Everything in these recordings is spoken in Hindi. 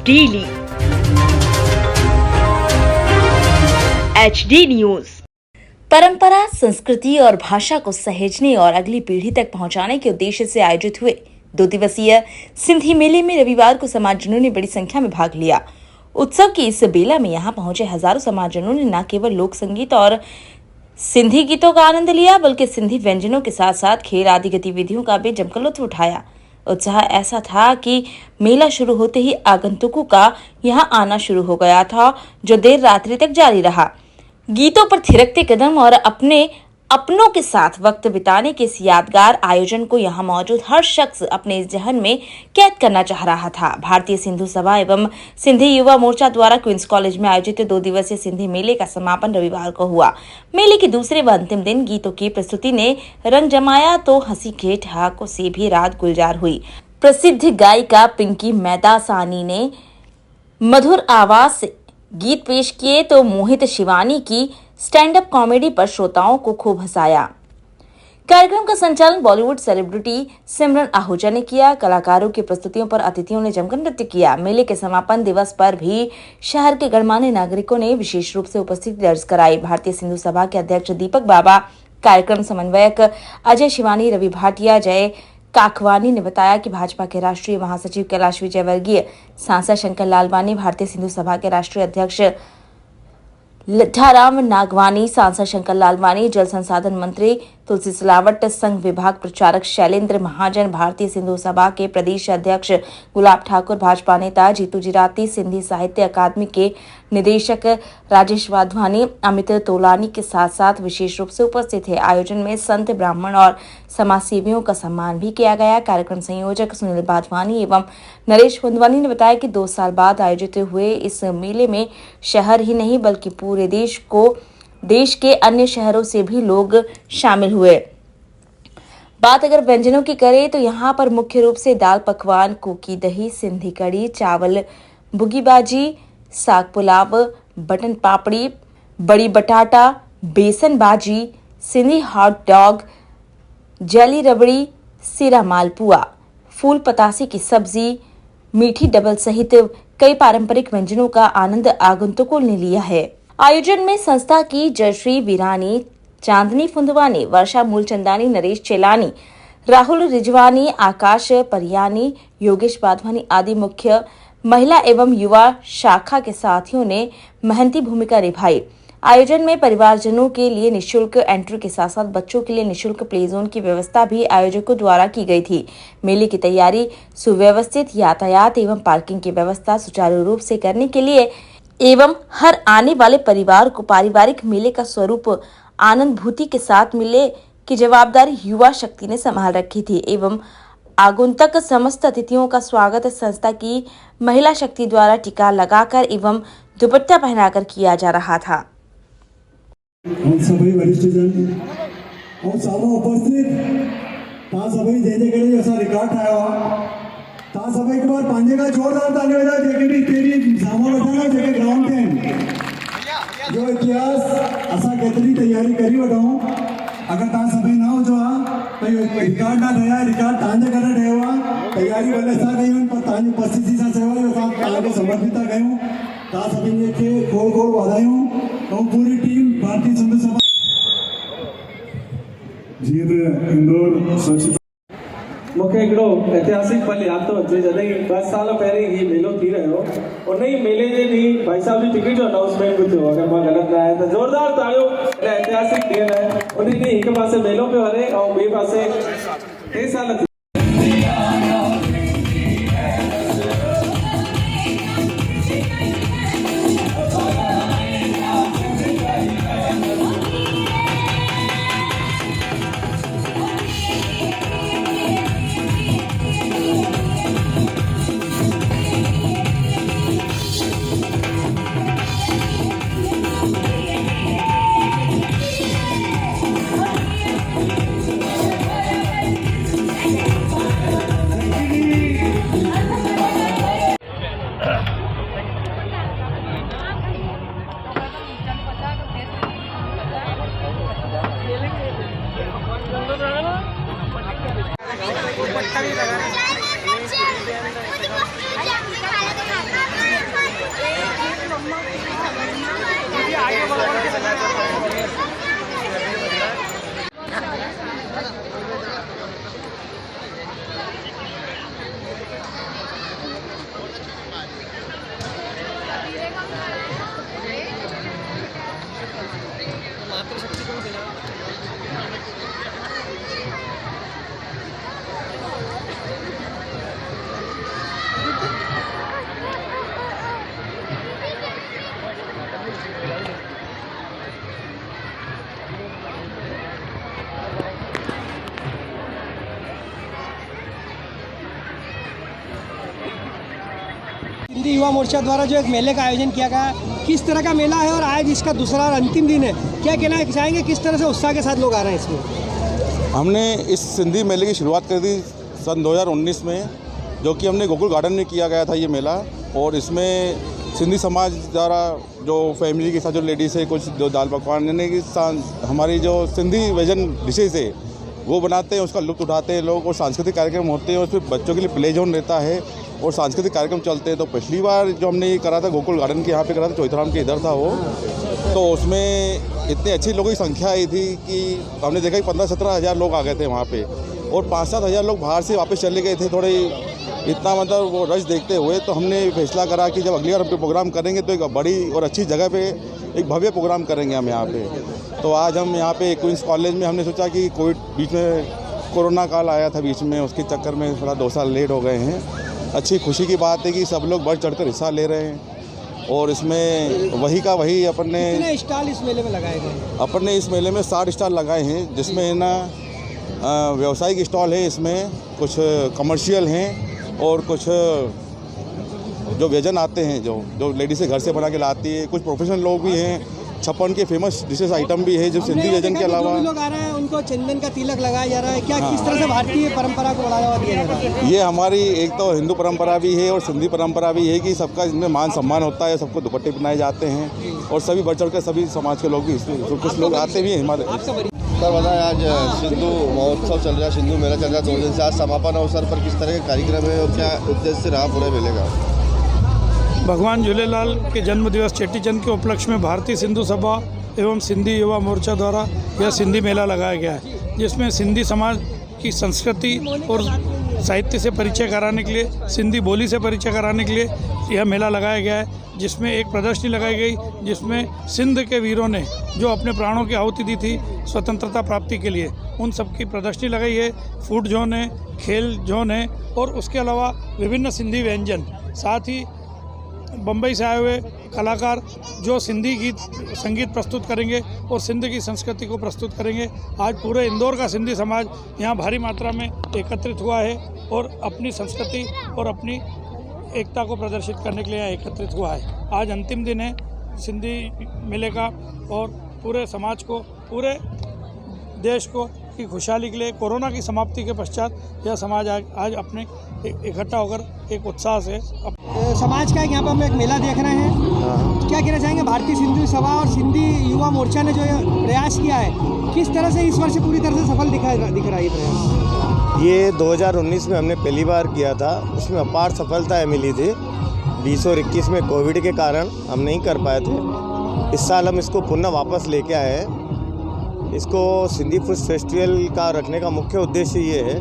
डेली। HD news. परंपरा, संस्कृति और भाषा को सहेजने और अगली पीढ़ी तक पहुंचाने के उद्देश्य से आयोजित हुए 2 दिवसीय सिंधी मेले में रविवार को समाजजनों ने बड़ी संख्या में भाग लिया। उत्सव की इस बेला में यहां पहुंचे हजारों समाजजनों ने न केवल लोक संगीत और सिंधी गीतों का आनंद लिया, बल्कि सिंधी व्यंजनों के साथ साथ खेल आदि गतिविधियों का भी जमकर लुत्फ उठाया। उत्साह ऐसा था कि मेला शुरू होते ही आगंतुकों का यहां आना शुरू हो गया था, जो देर रात्रि तक जारी रहा। गीतों पर थिरकते कदम और अपनों के साथ वक्त बिताने के इस यादगार आयोजन को यहां मौजूद हर शख्स अपने जहन में कैद करना चाह रहा था। भारतीय सिंधु सभा एवं सिंधी युवा मोर्चा द्वारा क्वींस कॉलेज में आयोजित 2 दिवसीय सिंधी मेले का समापन रविवार को हुआ। मेले के दूसरे व अंतिम दिन गीतों की प्रस्तुति ने रंग जमाया तो हंसी के ठहाकों से भी रात गुलजार हुई। प्रसिद्ध गायिका पिंकी मैदासानी ने मधुर आवाज से गीत पेश किए तो मोहित शिवानी की स्टैंड अप कॉमेडी पर श्रोताओं को खूब हंसाया। कार्यक्रम का संचालन बॉलीवुड सेलिब्रिटी सिमरन आहूजा ने किया। कलाकारों की प्रस्तुतियों पर अतिथियों ने जमकर नृत्य किया। मेले के समापन दिवस पर भी शहर के गणमान्य नागरिकों ने विशेष रूप से उपस्थिति दर्ज कराई। भारतीय सिंधु सभा के अध्यक्ष दीपक बाबा, कार्यक्रम समन्वयक अजय शिवानी, रवि भाटिया, जय काखवानी ने बताया कि भाजपा के राष्ट्रीय महासचिव कैलाश विजयवर्गीय, सांसद शंकर लालवानी, भारतीय सिंधु सभा के राष्ट्रीय अध्यक्ष लट्ठाराम नागवानी, सांसद शंकर लालवानी, जल संसाधन मंत्री तुलसी सिलावट, संघ विभाग प्रचारक शैलेंद्र महाजन, भारतीय सिंधु सभा के प्रदेश अध्यक्ष गुलाब ठाकुर, भाजपा नेता जीतू जिराती, सिंधी साहित्य अकादमी के निदेशक राजेश वाधवानी, अमित तोलानी के साथ साथ विशेष रूप से उपस्थित थे। आयोजन में संत, ब्राह्मण और समाज सेवियों का सम्मान भी किया गया। कार्यक्रम संयोजक सुनील बाधवानी एवं नरेश वंदवानी ने बताया कि 2 साल बाद आयोजित हुए इस मेले में शहर ही नहीं बल्कि पूरे देश के अन्य शहरों से भी लोग शामिल हुए। बात अगर व्यंजनों की करें तो यहाँ पर मुख्य रूप से दाल पकवान, कोकी दही, सिंधी कड़ी, चावल, बुगी बाजी, साग पुलाव, बटन पापड़ी, बड़ी बटाटा, बेसन बाजी, सिंधी हॉट डॉग, जली रबड़ी, सिरा मालपुआ, फूल पतासे की सब्जी, मीठी डबल सहित कई पारंपरिक व्यंजनों का आनंद आगंतुकों ने लिया है। आयोजन में संस्था की जयश्री वीरानी, चांदनी फुंदवानी, वर्षा मूलचंदानी, नरेश चेलानी, राहुल रिजवानी, आकाश परियानी, योगेश वाधवानी आदि मुख्य महिला एवं युवा शाखा के साथियों ने मेहनती भूमिका निभाई। आयोजन में परिवारजनों के लिए निःशुल्क एंट्री के साथ साथ बच्चों के लिए निःशुल्क प्ले जोन की व्यवस्था भी आयोजकों द्वारा की गई थी। मेले की तैयारी सुव्यवस्थित यातायात एवं पार्किंग की व्यवस्था सुचारू रूप से करने के लिए एवं हर आने वाले परिवार को पारिवारिक मेले का स्वरूप आनंदभूति के साथ मिले की जवाबदारी युवा शक्ति ने संभाल रखी थी एवं आगंतुक समस्त अतिथियों का स्वागत संस्था की महिला शक्ति द्वारा टीका लगाकर एवं दुपट्टा पहनाकर किया जा रहा था। सभी वरिष्ठजन और सर्व उपस्थित ता सभी जेजेकडे असा रिकॉर्ड ठावा ता सभी एक बार पांजे का जोरदार ताली बजा जेके भी तेरी सामो बैठा जेके ग्राउंड पे जो इतिहास असा केतरी तैयारी करी वठाऊं अगर ता सभी ना हो जो तो रिकॉर्ड ना थया रिकॉर्ड तांजे करे ठेवा तैयारी भले सा गई पर तांजे उपस्थिति सा सेवा जो तांजे समर्पिता गयूं ता सभी ने के खोल वाधायूं तो पूरी टीम भारतीय सिंधु सभा जीअं इंदौर मूंखे हिकिड़ो ऐतिहासिक पल यादि थो अचे जॾहिं 10 साल पहिरीं हीउ मेलो थी रहियो उन ई मेले जे ॾींहुं भाई साहब जी टिकट जो अनाउंसमेंट बि थियो अगरि मां ग़लति न आहियां त ज़ोरदार ताड़ियूं ऐतिहासिक ॾींहं लाइ। उन ॾींहुं हिकु पासे मेलो पियो हले ऐं ॿिए पासे 3 साल सिंधी युवा मोर्चा द्वारा जो एक मेले का आयोजन किया गया, किस तरह का मेला है और आज इसका दूसरा और अंतिम दिन है, क्या कहना चाहेंगे, किस तरह से उत्साह के साथ लोग आ रहे हैं इसमें? हमने इस सिंधी मेले की शुरुआत कर दी सन 2019 में, जो कि हमने गोकुल गार्डन में किया गया था ये मेला। और इसमें सिंधी समाज द्वारा जो फैमिली के साथ जो लेडीज़ है, कुछ जो दाल पकवान यानी कि हमारी जो सिंधी व्यंजन डिशेज़ है वो बनाते हैं, उसका लुत्फ उठाते हैं लोग। और सांस्कृतिक कार्यक्रम होते हैं, उसमें बच्चों के लिए प्ले जोन रहता है और सांस्कृतिक कार्यक्रम चलते हैं। तो पिछली बार जो हमने ये करा था गोकुल गार्डन के यहाँ पे करा था, चौथराम के इधर था वो, तो उसमें इतनी अच्छी लोगों की संख्या आई थी कि हमने देखा कि 15-17 हज़ार लोग आ गए थे वहाँ पे, और 5-7 हज़ार लोग बाहर से वापस चले गए थे। थोड़े इतना मतलब वो रश देखते हुए तो हमने फैसला करा कि जब अगली बार हम पे प्रोग्राम करेंगे तो एक बड़ी और अच्छी जगह पे एक भव्य प्रोग्राम करेंगे हम यहाँ पे। तो आज हम यहाँ पे क्वींस कॉलेज में हमने सोचा कि कोविड बीच में कोरोना काल आया था बीच में, उसके चक्कर में थोड़ा 2 साल लेट हो गए हैं। अच्छी खुशी की बात है कि सब लोग बढ़ चढ़कर हिस्सा ले रहे हैं। और इसमें वही का वही अपन ने कितने स्टॉल इस मेले में लगाए गए? अपन ने इस मेले में 60 स्टॉल लगाए हैं, जिसमें ना व्यावसायिक स्टॉल है, इसमें कुछ कमर्शियल हैं और कुछ जो व्यंजन आते हैं जो लेडीज़ घर से बना के लाती है, कुछ प्रोफेशनल लोग भी हैं। 56 के फेमस डिशेस आइटम भी है जो सिंधी व्यंजन के अलावा। लोग आ रहे हैं, उनको चंदन का तिलक लगाया जा रहा है, क्या किस तरह से भारतीय परंपरा को बढ़ावा दिया जा रहा है? ये हमारी एक तो हिंदू परंपरा भी है और सिंधी परंपरा भी है कि सबका इसमें मान सम्मान होता है, सबको दुपट्टे पहनाए जाते हैं और सभी बढ़ चढ़ कर सभी समाज के लोग भी इसमें कुछ लोग आते भी हैं हमारे। सर बताएं, आज सिंधु महोत्सव चल रहा है, सिंधु मेला चल रहा है 2 दिन से, आज समापन अवसर पर किस तरह के कार्यक्रम है और क्या उद्देश्य रहा पूरे मेले का? भगवान झूलेलाल के जन्म दिवस चेटीचंद के उपलक्ष्य में भारतीय सिंधु सभा एवं सिंधी युवा मोर्चा द्वारा यह सिंधी मेला लगाया गया है, जिसमें सिंधी समाज की संस्कृति और साहित्य से परिचय कराने के लिए, सिंधी बोली से परिचय कराने के लिए यह मेला लगाया गया है। जिसमें एक प्रदर्शनी लगाई गई जिसमें सिंध के वीरों ने जो अपने प्राणों की आहुति दी थी स्वतंत्रता प्राप्ति के लिए, उन सब की प्रदर्शनी लगाई है। फूड जोन है, खेल जोन है और उसके अलावा विभिन्न सिंधी व्यंजन, साथ ही बम्बई से आए हुए कलाकार जो सिंधी गीत संगीत प्रस्तुत करेंगे और सिंध की संस्कृति को प्रस्तुत करेंगे। आज पूरे इंदौर का सिंधी समाज यहाँ भारी मात्रा में एकत्रित हुआ है और अपनी संस्कृति और अपनी एकता को प्रदर्शित करने के लिए यहाँ एकत्रित हुआ है। आज अंतिम दिन है सिंधी मेले का और पूरे समाज को, पूरे देश को की खुशहाली के लिए कोरोना की समाप्ति के पश्चात यह समाज आज अपने इकट्ठा होकर एक उत्साह से समाज का यहाँ पर हम एक मेला देख रहे हैं, क्या कहना चाहेंगे? भारतीय सिंधु सभा और सिंधी युवा मोर्चा ने जो प्रयास किया है, किस तरह से इस वर्ष पूरी तरह से सफल दिख रहा है ये प्रयास? ये 2019 में हमने पहली बार किया था, उसमें अपार सफलता मिली थी। 20 और 21 में कोविड के कारण हम नहीं कर पाए थे। इस साल हम इसको पुनः वापस लेके आए हैं। इसको सिंधी फूड फेस्टिवल का रखने का मुख्य उद्देश्य ये है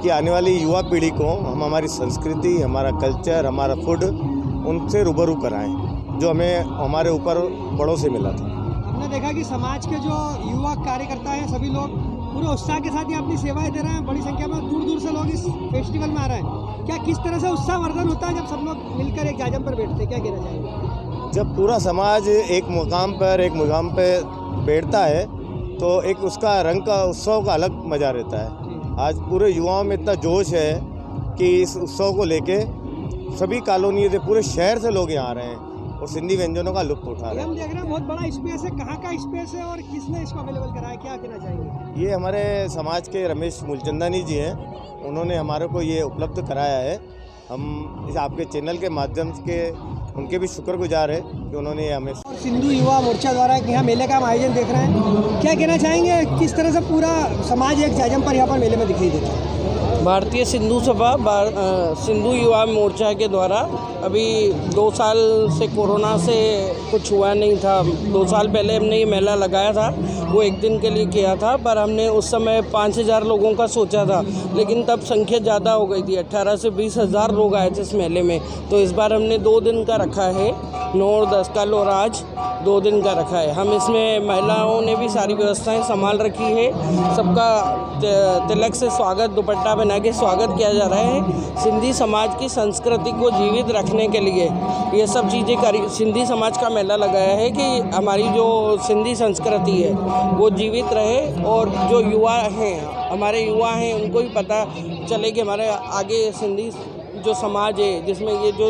कि आने वाली युवा पीढ़ी को हम हमारी संस्कृति, हमारा कल्चर, हमारा फूड उनसे रूबरू कराएं, जो हमें हमारे ऊपर बड़ों से मिला था। हमने देखा कि समाज के जो युवा कार्यकर्ता हैं, सभी लोग पूरे उत्साह के साथ ही अपनी सेवाएं दे रहे हैं। बड़ी संख्या में दूर दूर से लोग इस फेस्टिवल में आ रहे हैं। क्या किस तरह से उत्साहवर्धन होता है जब सब लोग मिलकर एक जाजम पर बैठते हैं, क्या कहना चाहेंगे? जब पूरा समाज एक मुकाम पे बैठता है तो एक उसका रंग का उत्सव का अलग मज़ा रहता है। आज पूरे युवाओं में इतना जोश है कि इस उत्सव को लेके सभी कॉलोनी से, पूरे शहर से लोग यहाँ आ रहे हैं और सिंधी व्यंजनों का लुत्फ उठा रहे हैं। हम देख रहे हैं बहुत बड़ा स्पेस है, कहाँ का स्पेस है और किसने इसको अवेलेबल कराया, क्या कहना चाहेंगे? ये हमारे समाज के रमेश मूलचंदानी जी हैं, उन्होंने हमारे को ये उपलब्ध कराया है। हम इस आपके चैनल के माध्यम से उनके भी शुक्रगुजार है कि उन्होंने हमें। सिंधु युवा मोर्चा द्वारा यहाँ मेले का हम आयोजन देख रहे हैं, क्या कहना चाहेंगे? किस तरह से पूरा समाज एक जाजम पर यहाँ पर मेले में दिखाई देता है? भारतीय सिंधु सभा सिंधु युवा मोर्चा के द्वारा अभी 2 साल से कोरोना से कुछ हुआ नहीं था। 2 साल पहले हमने ये मेला लगाया था, वो 1 दिन के लिए किया था, पर हमने उस समय 5000 लोगों का सोचा था, लेकिन तब संख्या ज़्यादा हो गई थी। 18 से 20 हज़ार लोग आए थे इस मेले में। तो इस बार हमने 2 दिन का रखा है 9 और 10 कल और आज 2 दिन का रखा है। हम इसमें महिलाओं ने भी सारी व्यवस्थाएं संभाल रखी है। सबका तिलक से स्वागत, दुपट्टा बना के स्वागत किया जा रहा है। सिंधी समाज की संस्कृति को जीवित रखने के लिए ये सब चीज़ें करी। सिंधी समाज का मेला लगाया है कि हमारी जो सिंधी संस्कृति है वो जीवित रहे और जो युवा हैं, हमारे युवा हैं, उनको भी पता चले कि हमारे आगे सिंधी जो समाज है, जिसमें ये जो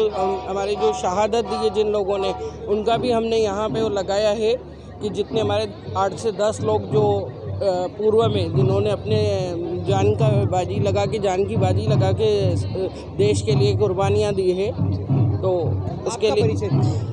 हमारे जो शहादत दी है जिन लोगों ने, उनका भी हमने यहाँ पे वो लगाया है कि जितने हमारे 8 से 10 लोग जो पूर्व में जिन्होंने अपने जान की बाजी लगा के देश के लिए कुर्बानियाँ दी है, तो इसके लिए